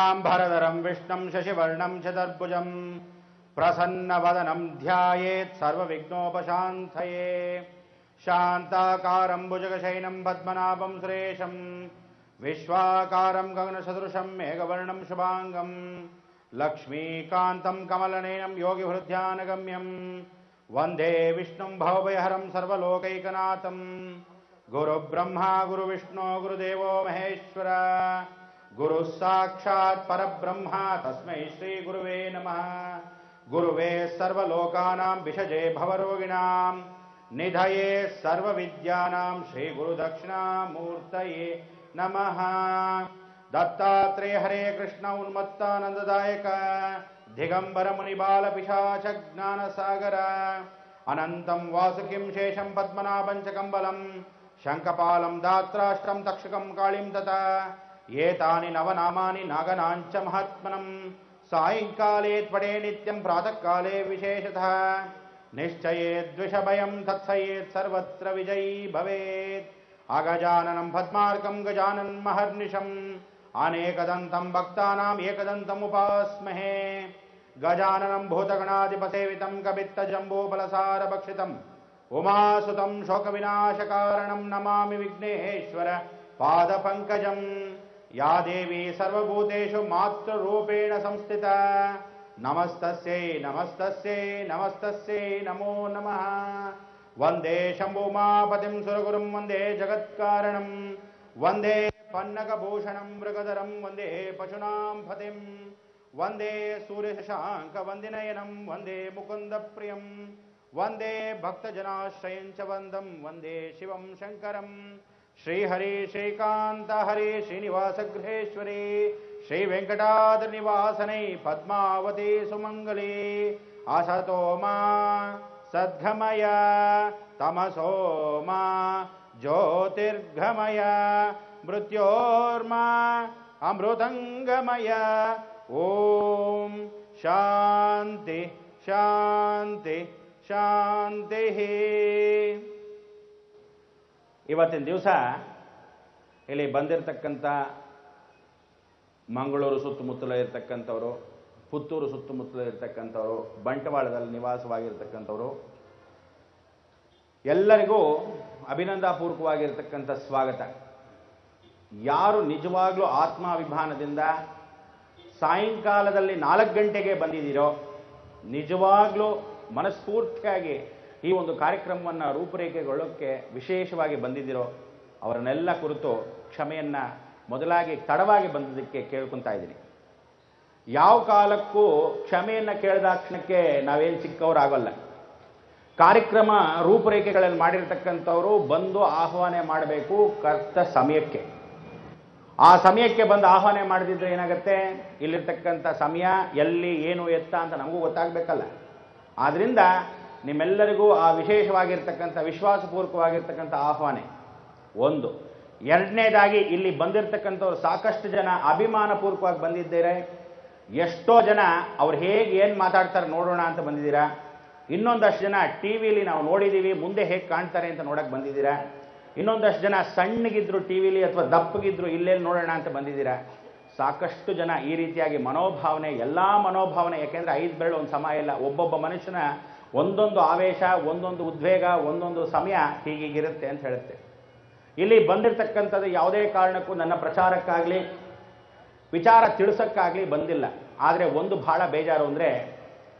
शुक्लांबरधरं विष्णुं शशिवर्णं चतुर्भुजं प्रसन्नवदनं ध्यायेत् सर्वविघ्नोपशान्तये। शान्ताकारं भुजगशयनं पद्मनाभं सुरेशं विश्वाकारं गगनसदृशं मेघवर्णं शुभांगं लक्ष्मीकान्तं कमलनयनं योगिहृद्यानगम्यं वन्दे विष्णुं भवभयहरं सर्वलोकैकनाथं। गुरुब्रह्मा गुरुविष्णु गुरुदेवो महेश्वर गुरु साक्षात् परब्रह्म तस्मै श्री गुरुवे नमः। गुरुवे सर्वलोकानां विषजे भवरोगिणां निधये सर्वविद्यानां श्री गुरुदक्षिणामूर्तये नमः। दत्तात्रेय हरे कृष्ण उन्मत्तानंददायक दिगंबर मुनिबाल पिशाच ज्ञानसागर अनंतं वासुकिं शेषं पद्मनाभं च कम्बलं शङ्खपालं दात्राष्ट्रं तक्षकं काळीं तथा एतानि नवनामानि नागनाञ्च महात्मनं सायंकाले त्वडे नित्यं प्रातःकाले विशेषतः निश्चयेद् द्विषभयं तत्सयेत् सर्वत्र विजयी भवेत्। अगजाननं पद्मार्कं गजाननं महर्निशम् अनेकदन्तं भक्तानाम् एकदन्तम् उपास्महे। गजाननं भूतगणाधिपसेवितं कपित्तजम्बूफलसारभक्षितम् उमासुतं शोकविनाशकारणं नमामि विघ्नेश्वर पादपङ्कजं। या देवी सर्वभूतेषु मातृरूपेण संस्थिता नमस्तस्यै नमस्तस्यै नमस्तस्यै नमो नमः। वन्दे शम्भुमापतिं सुरगुरुं वन्दे जगत्कारणं वन्दे पन्नगभूषणं मृगधरं वन्दे पशूनां पतिं वन्दे सूर्यशशाङ्कवन्दिनयनं वन्दे मुकुन्दप्रियं वन्दे भक्तजनाश्रयं च वन्दं वन्दे शिवं शङ्करं। श्रीहरि श्रीकान्त हरि श्रीनिवासगृहेश्वरी श्रीवेङ्कटाद्रिनिवासनै पद्मावती सुमङ्गले। असतो मा सद्गमय तमसो मा ज्योतिर्गमय मृत्योर्मा अमृतंगमय। ओम शांति शांति शांति। ಇವತ್ತಿನ ದಿವಸ ಇಲ್ಲಿ ಬಂದಿರತಕ್ಕಂಥ ಮಂಗಳೂರು ಸುತ್ತಮುತ್ತಲ ಇರತಕ್ಕಂಥವರು, ಪುತ್ತೂರು ಸುತ್ತಮುತ್ತಲ ಇರತಕ್ಕಂಥವರು, ಬಂಟ್ವಾಳದಲ್ಲಿ ನಿವಾಸವಾಗಿರ್ತಕ್ಕಂಥವರು ಎಲ್ಲರಿಗೂ ಅಭಿನಂದನಾಪೂರ್ವಕವಾಗಿರ್ತಕ್ಕಂಥ ಸ್ವಾಗತ. ಯಾರು ನಿಜವಾಗ್ಲೂ ಆತ್ಮಾಭಿಮಾನದಿಂದ ಸಾಯಂಕಾಲದಲ್ಲಿ 4 ಗಂಟೆಗೆ ಬಂದಿದ್ದೀರೋ, ನಿಜವಾಗ್ಲೂ ಮನಸ್ಫೂರ್ತಿಯಾಗಿ ಈ ಒಂದು ಕಾರ್ಯಕ್ರಮವನ್ನು ರೂಪುರೇಖೆಗೊಳ್ಳೋಕ್ಕೆ ವಿಶೇಷವಾಗಿ ಬಂದಿದ್ದೀರೋ ಅವರನ್ನೆಲ್ಲ ಕುರಿತು ಕ್ಷಮೆಯನ್ನು ಮೊದಲಾಗಿ ತಡವಾಗಿ ಬಂದಿದ್ದಕ್ಕೆ ಕೇಳ್ಕೊತಾ ಇದ್ದೀನಿ. ಯಾವ ಕಾಲಕ್ಕೂ ಕ್ಷಮೆಯನ್ನು ಕೇಳಿದಾಕ್ಷಣಕ್ಕೆ ನಾವೇನು ಚಿಕ್ಕವರಾಗಲ್ಲ. ಕಾರ್ಯಕ್ರಮ ರೂಪುರೇಖೆಗಳಲ್ಲಿ ಮಾಡಿರ್ತಕ್ಕಂಥವರು ಬಂದು ಆಹ್ವಾನ ಮಾಡಬೇಕು ಕರ್ತ ಸಮಯಕ್ಕೆ. ಆ ಸಮಯಕ್ಕೆ ಬಂದು ಆಹ್ವಾನ ಮಾಡದಿದ್ರೆ ಏನಾಗುತ್ತೆ, ಇಲ್ಲಿರ್ತಕ್ಕಂಥ ಸಮಯ ಎಲ್ಲಿ ಏನು ಎತ್ತ ಅಂತ ನಮಗೂ ಗೊತ್ತಾಗಬೇಕಲ್ಲ. ಆದ್ದರಿಂದ ನಿಮ್ಮೆಲ್ಲರಿಗೂ ಆ ವಿಶೇಷವಾಗಿರ್ತಕ್ಕಂಥ ವಿಶ್ವಾಸಪೂರ್ವಕವಾಗಿರ್ತಕ್ಕಂಥ ಆಹ್ವಾನ ಒಂದು. ಎರಡನೇದಾಗಿ ಇಲ್ಲಿ ಬಂದಿರತಕ್ಕಂಥವ್ರು ಸಾಕಷ್ಟು ಜನ ಅಭಿಮಾನಪೂರ್ವಕವಾಗಿ ಬಂದಿದ್ದೀರಾ. ಎಷ್ಟೋ ಜನ ಅವ್ರು ಹೇಗೆ ಏನು ಮಾತಾಡ್ತಾರೆ ನೋಡೋಣ ಅಂತ ಬಂದಿದ್ದೀರಾ. ಇನ್ನೊಂದಷ್ಟು ಜನ ಟಿ ವಿಲಿ ನಾವು ನೋಡಿದ್ದೀವಿ ಮುಂದೆ ಹೇಗೆ ಕಾಣ್ತಾರೆ ಅಂತ ನೋಡಕ್ಕೆ ಬಂದಿದ್ದೀರಾ. ಇನ್ನೊಂದಷ್ಟು ಜನ ಸಣ್ಣಗಿದ್ರು ಟಿ ವಿಲಿ ಅಥವಾ ದಪ್ಪಗಿದ್ರು ಇಲ್ಲೆಲ್ಲಿ ನೋಡೋಣ ಅಂತ ಬಂದಿದ್ದೀರಾ. ಸಾಕಷ್ಟು ಜನ ಈ ರೀತಿಯಾಗಿ ಮನೋಭಾವನೆ, ಎಲ್ಲ ಮನೋಭಾವನೆ, ಯಾಕೆಂದರೆ 5 ಬೆರಳು ಒಂದು ಸಮ ಇಲ್ಲ. ಒಬ್ಬೊಬ್ಬ ಮನುಷ್ಯನ ಒಂದೊಂದು ಆವೇಶ, ಒಂದೊಂದು ಉದ್ವೇಗ, ಒಂದೊಂದು ಸಮಯ ಹೀಗಿರುತ್ತೆ ಅಂತ ಹೇಳುತ್ತೆ. ಇಲ್ಲಿ ಬಂದಿರತಕ್ಕಂಥದ್ದು ಯಾವುದೇ ಕಾರಣಕ್ಕೂ ನನ್ನ ಪ್ರಚಾರಕ್ಕಾಗಲಿ ವಿಚಾರ ತಿಳಿಸೋಕ್ಕಾಗಲಿ ಬಂದಿಲ್ಲ. ಆದರೆ ಒಂದು ಬಹಳ ಬೇಜಾರು ಅಂದರೆ,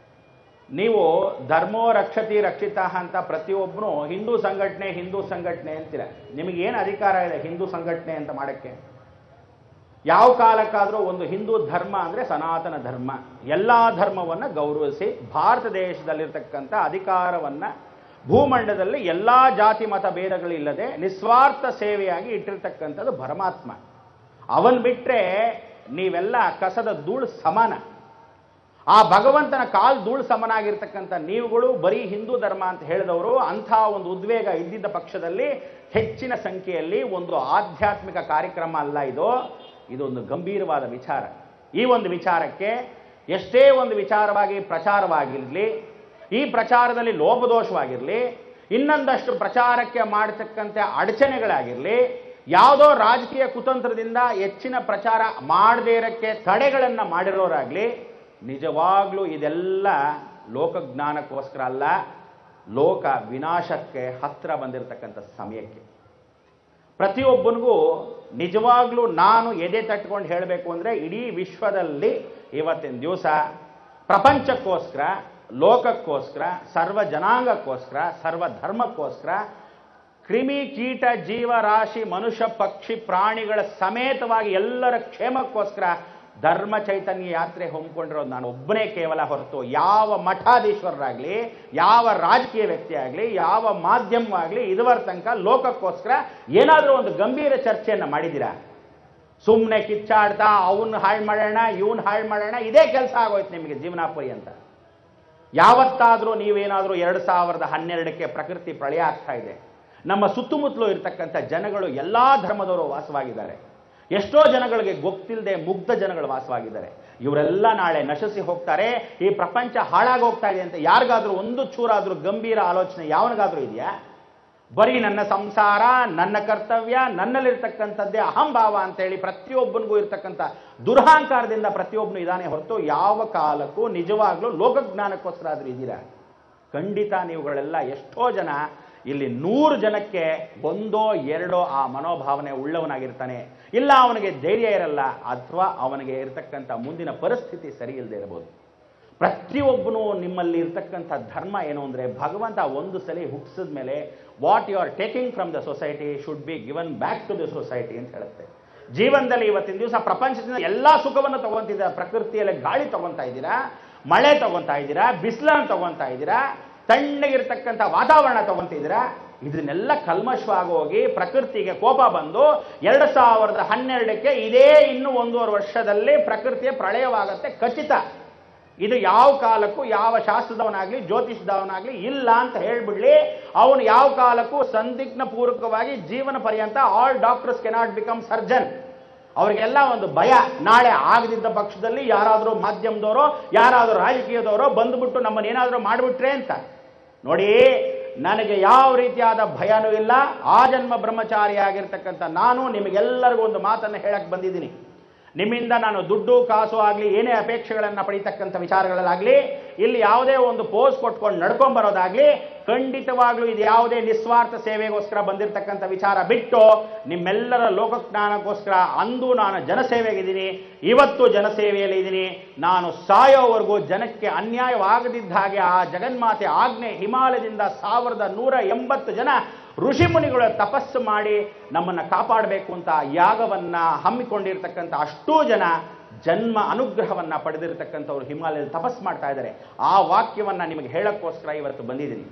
ನೀವು ಧರ್ಮೋ ರಕ್ಷತಿ ರಕ್ಷಿತ ಅಂತ ಪ್ರತಿಯೊಬ್ಬನು ಹಿಂದೂ ಸಂಘಟನೆ ಅಂತೀರ. ನಿಮಗೇನು ಅಧಿಕಾರ ಇದೆ ಹಿಂದೂ ಸಂಘಟನೆ ಅಂತ ಮಾಡೋಕ್ಕೆ? ಯಾವ ಕಾಲಕ್ಕಾದರೂ ಒಂದು ಹಿಂದೂ ಧರ್ಮ ಅಂದರೆ ಸನಾತನ ಧರ್ಮ. ಎಲ್ಲ ಧರ್ಮವನ್ನು ಗೌರವಿಸಿ ಭಾರತ ದೇಶದಲ್ಲಿರ್ತಕ್ಕಂಥ ಅಧಿಕಾರವನ್ನು ಭೂಮಂಡಲದಲ್ಲಿ ಎಲ್ಲ ಜಾತಿ ಮತ ಭೇದಗಳಿಲ್ಲದೆ ನಿಸ್ವಾರ್ಥ ಸೇವೆಯಾಗಿ ಇಟ್ಟಿರ್ತಕ್ಕಂಥದ್ದು ಪರಮಾತ್ಮ. ಅವನ್ ಬಿಟ್ಟರೆ ನೀವೆಲ್ಲ ಕಸದ ಧೂಳು ಸಮಾನ. ಆ ಭಗವಂತನ ಕಾಲ್ ಧೂಳು ಸಮನಾಗಿರ್ತಕ್ಕಂಥ ನೀವುಗಳು ಬರೀ ಹಿಂದೂ ಧರ್ಮ ಅಂತ ಹೇಳಿದವರು ಅಂಥ ಒಂದು ಉದ್ವೇಗ ಇದ್ದಿದ್ದ ಪಕ್ಷದಲ್ಲಿ ಹೆಚ್ಚಿನ ಸಂಖ್ಯೆಯಲ್ಲಿ ಒಂದು ಆಧ್ಯಾತ್ಮಿಕ ಕಾರ್ಯಕ್ರಮ ಅಲ್ಲ ಇದು. ಇದೊಂದು ಗಂಭೀರವಾದ ವಿಚಾರ. ಈ ಒಂದು ವಿಚಾರಕ್ಕೆ ಎಷ್ಟೇ ಒಂದು ವಿಚಾರವಾಗಿ ಪ್ರಚಾರವಾಗಿರಲಿ, ಈ ಪ್ರಚಾರದಲ್ಲಿ ಲೋಪದೋಷವಾಗಿರಲಿ, ಇನ್ನೊಂದಷ್ಟು ಪ್ರಚಾರಕ್ಕೆ ಮಾಡತಕ್ಕಂಥ ಅಡಚಣೆಗಳಾಗಿರಲಿ, ಯಾವುದೋ ರಾಜಕೀಯ ಕುತಂತ್ರದಿಂದ ಹೆಚ್ಚಿನ ಪ್ರಚಾರ ಮಾಡದೇ ಇರಕ್ಕೆ ತಡೆಗಳನ್ನು ಮಾಡಿರೋರಾಗ್ಲಿ, ನಿಜವಾಗ್ಲೂ ಇದೆಲ್ಲ ಲೋಕಜ್ಞಾನಕ್ಕೋಸ್ಕರ ಅಲ್ಲ, ಲೋಕ ವಿನಾಶಕ್ಕೆ ಹತ್ತಿರ ಬಂದಿರತಕ್ಕಂಥ ಸಮಯಕ್ಕೆ. ಪ್ರತಿಯೊಬ್ಬನಿಗೂ ನಿಜವಾಗ್ಲೂ ನಾನು ಎದೆ ತಟ್ಕೊಂಡು ಹೇಳಬೇಕು ಅಂದರೆ, ಇಡೀ ವಿಶ್ವದಲ್ಲಿ ಇವತ್ತಿನ ದಿವಸ ಪ್ರಪಂಚಕ್ಕೋಸ್ಕರ, ಲೋಕಕ್ಕೋಸ್ಕರ, ಸರ್ವ ಜನಾಂಗಕ್ಕೋಸ್ಕರ, ಸರ್ವ ಧರ್ಮಕ್ಕೋಸ್ಕರ, ಕ್ರಿಮಿ ಕೀಟ ಜೀವರಾಶಿ ಮನುಷ್ಯ ಪಕ್ಷಿ ಪ್ರಾಣಿಗಳ ಸಮೇತವಾಗಿ ಎಲ್ಲರ ಕ್ಷೇಮಕ್ಕೋಸ್ಕರ ಧರ್ಮ ಚೈತನ್ಯ ಯಾತ್ರೆ ಹಮ್ಮಿಕೊಂಡಿರೋದು ನಾನು ಒಬ್ಬನೇ ಕೇವಲ ಹೊರತು ಯಾವ ಮಠಾಧೀಶ್ವರರಾಗಲಿ, ಯಾವ ರಾಜಕೀಯ ವ್ಯಕ್ತಿ ಆಗಲಿ, ಯಾವ ಮಾಧ್ಯಮವಾಗಲಿ ಇದುವರ ತನಕ ಲೋಕಕ್ಕೋಸ್ಕರ ಏನಾದರೂ ಒಂದು ಗಂಭೀರ ಚರ್ಚೆಯನ್ನು ಮಾಡಿದ್ದೀರಾ? ಸುಮ್ಮನೆ ಕಿಚ್ಚಾಡ್ತಾ ಅವನ್ನ ಹಾಳು ಮಾಡೋಣ, ಇವನ್ ಹಾಳು ಮಾಡೋಣ, ಇದೇ ಕೆಲಸ ಆಗೋಯ್ತು ನಿಮಗೆ ಜೀವನಾಪರಿ ಅಂತ. ಯಾವತ್ತಾದರೂ ನೀವೇನಾದರೂ 2012ಕ್ಕೆ ಪ್ರಕೃತಿ ಪ್ರಳಯ ಆಗ್ತಾ ಇದೆ, ನಮ್ಮ ಸುತ್ತಮುತ್ತಲೂ ಇರತಕ್ಕಂಥ ಜನಗಳು ಎಲ್ಲ ಧರ್ಮದವರು ವಾಸವಾಗಿದ್ದಾರೆ. ಎಷ್ಟೋ ಜನಗಳಿಗೆ ಗೊತ್ತಿಲ್ಲದೆ ಮುಗ್ಧ ಜನಗಳು ವಾಸವಾಗಿದ್ದಾರೆ. ಇವರೆಲ್ಲ ನಾಳೆ ನಶಿಸಿ ಹೋಗ್ತಾರೆ, ಈ ಪ್ರಪಂಚ ಹಾಳಾಗಿ ಹೋಗ್ತಾ ಇದೆ ಅಂತ ಯಾರಿಗಾದ್ರೂ ಒಂದು ಚೂರಾದ್ರೂ ಗಂಭೀರ ಆಲೋಚನೆ ಯಾವನಿಗಾದ್ರೂ ಇದೆಯಾ? ಬರೀ ನನ್ನ ಸಂಸಾರ, ನನ್ನ ಕರ್ತವ್ಯ, ನನ್ನಲ್ಲಿರ್ತಕ್ಕಂಥದ್ದೇ ಅಹಂಭಾವ ಅಂತೇಳಿ ಪ್ರತಿಯೊಬ್ಬನಿಗೂ ಇರ್ತಕ್ಕಂಥ ದುರಹಂಕಾರದಿಂದ ಪ್ರತಿಯೊಬ್ಬನು ಇದಾನೆ ಹೊರತು ಯಾವ ಕಾಲಕ್ಕೂ ನಿಜವಾಗ್ಲೂ ಲೋಕಜ್ಞಾನಕ್ಕೋಸ್ಕರ ಆದ್ರೂ ಇದ್ದೀರಾ? ಖಂಡಿತ ನೀವುಗಳೆಲ್ಲ ಎಷ್ಟೋ ಜನ ಇಲ್ಲಿ 100 ಜನಕ್ಕೆ ಒಂದೋ ಎರಡೋ ಆ ಮನೋಭಾವನೆ ಉಳ್ಳವನಾಗಿರ್ತಾನೆ, ಇಲ್ಲ ಅವನಿಗೆ ಧೈರ್ಯ ಇರಲ್ಲ, ಅಥವಾ ಅವನಿಗೆ ಇರತಕ್ಕಂಥ ಮುಂದಿನ ಪರಿಸ್ಥಿತಿ ಸರಿ ಇಲ್ಲದೆ ಇರಬಹುದು. ಪ್ರತಿಯೊಬ್ಬನು ನಿಮ್ಮಲ್ಲಿ ಇರ್ತಕ್ಕಂಥ ಧರ್ಮ ಏನು ಅಂದರೆ, ಭಗವಂತ ಒಂದು ಸಲ ಹುಟ್ಟಿಸಿದ ಮೇಲೆ what you are taking from the society should be given back to the society ಅಂತ ಹೇಳುತ್ತೆ. ಜೀವನದಲ್ಲಿ ಇವತ್ತಿನ ದಿವಸ ಪ್ರಪಂಚದಿಂದ ಎಲ್ಲ ಸುಖವನ್ನು ತಗೊಂತಿದ್ದೀರಾ. ಪ್ರಕೃತಿಯಲ್ಲಿ ಗಾಳಿ ತಗೊತಾ ಇದ್ದೀರಾ, ಮಳೆ ತಗೊತಾ ಇದ್ದೀರಾ, ಬಿಸಿಲನ್ನು ತಗೊತಾ ಇದ್ದೀರಾ, ತಣ್ಣಗಿರ್ತಕ್ಕಂಥ ವಾತಾವರಣ ತಗೊಂತಿದ್ದೀರಾ. ಇದನ್ನೆಲ್ಲ ಕಲ್ಮಶವಾಗಿ ಪ್ರಕೃತಿಗೆ ಕೋಪ ಬಂದು 2012ಕ್ಕೆ ಇದೇ ಇನ್ನೂ 1.5 ವರ್ಷದಲ್ಲಿ ಪ್ರಕೃತಿಯ ಪ್ರಳಯವಾಗತ್ತೆ ಖಚಿತ. ಇದು ಯಾವ ಕಾಲಕ್ಕೂ ಯಾವ ಶಾಸ್ತ್ರದವನಾಗ್ಲಿ ಜ್ಯೋತಿಷದವನಾಗ್ಲಿ ಇಲ್ಲ ಅಂತ ಹೇಳ್ಬಿಡ್ಲಿ. ಅವನು ಯಾವ ಕಾಲಕ್ಕೂ ಸಂದಿಗ್ಧ ಪೂರ್ವಕವಾಗಿ ಜೀವನ ಪರ್ಯಂತ all doctors cannot become surgeon. ಅವರಿಗೆಲ್ಲ ಒಂದು ಭಯ, ನಾಳೆ ಆಗದಿದ್ದ ಪಕ್ಷದಲ್ಲಿ ಯಾರಾದರೂ ಮಾಧ್ಯಮದವರೋ ಯಾರಾದರೂ ರಾಜಕೀಯದವರೋ ಬಂದುಬಿಟ್ಟು ನಮ್ಮನ್ನೇನಾದರೂ ಮಾಡಿಬಿಟ್ರೆ ಅಂತ. ನೋಡಿ, ನನಗೆ ಯಾವ ರೀತಿಯಾದ ಭಯನೂ ಇಲ್ಲ. ಆ ಜನ್ಮ ಬ್ರಹ್ಮಚಾರಿಯಾಗಿರ್ತಕ್ಕಂಥ ನಾನು ನಿಮಗೆಲ್ಲರಿಗೂ ಒಂದು ಮಾತನ್ನು ಹೇಳಕ್ಕೆ ಬಂದಿದ್ದೀನಿ. ನಿಮ್ಮಿಂದ ನಾನು ದುಡ್ಡು ಕಾಸು ಆಗಲಿ ಏನೇ ಅಪೇಕ್ಷೆಗಳನ್ನು ಪಡೀತಕ್ಕಂಥ ವಿಚಾರಗಳಲ್ಲಾಗಲಿ, ಇಲ್ಲಿ ಯಾವುದೇ ಒಂದು ಪೋಸ್ ಕೊಟ್ಕೊಂಡು ನಡ್ಕೊಂಬರೋದಾಗಲಿ, ಖಂಡಿತವಾಗ್ಲೂ ಇದು ಯಾವುದೇ ನಿಸ್ವಾರ್ಥ ಸೇವೆಗೋಸ್ಕರ ಬಂದಿರತಕ್ಕಂಥ ವಿಚಾರ ಬಿಟ್ಟು ನಿಮ್ಮೆಲ್ಲರ ಲೋಕಜ್ಞಾನಕ್ಕೋಸ್ಕರ. ಅಂದು ನಾನು ಜನಸೇವೆಗಿದ್ದೀನಿ, ಇವತ್ತು ಜನಸೇವೆಯಲ್ಲಿ ಇದ್ದೀನಿ. ನಾನು ಸಾಯೋವರೆಗೂ ಜನಕ್ಕೆ ಅನ್ಯಾಯವಾಗದಿದ್ದ ಹಾಗೆ ಆ ಜಗನ್ಮಾತೆ ಆಜ್ಞೆ, ಹಿಮಾಲಯದಿಂದ 1180 ಜನ ಋಷಿಮುನಿಗಳು ತಪಸ್ಸು ಮಾಡಿ ನಮ್ಮನ್ನು ಕಾಪಾಡಬೇಕು ಅಂತ ಯಾಗವನ್ನು ಹಮ್ಮಿಕೊಂಡಿರ್ತಕ್ಕಂಥ ಅಷ್ಟೂ ಜನ ಜನ್ಮ ಅನುಗ್ರಹವನ್ನು ಪಡೆದಿರತಕ್ಕಂಥವ್ರು ಹಿಮಾಲಯದಲ್ಲಿ ತಪಸ್ಸು ಮಾಡ್ತಾ ಇದ್ದಾರೆ. ಆ ವಾಕ್ಯವನ್ನು ನಿಮಗೆ ಹೇಳೋಕ್ಕೋಸ್ಕರ ಇವತ್ತು ಬಂದಿದ್ದೀನಿ.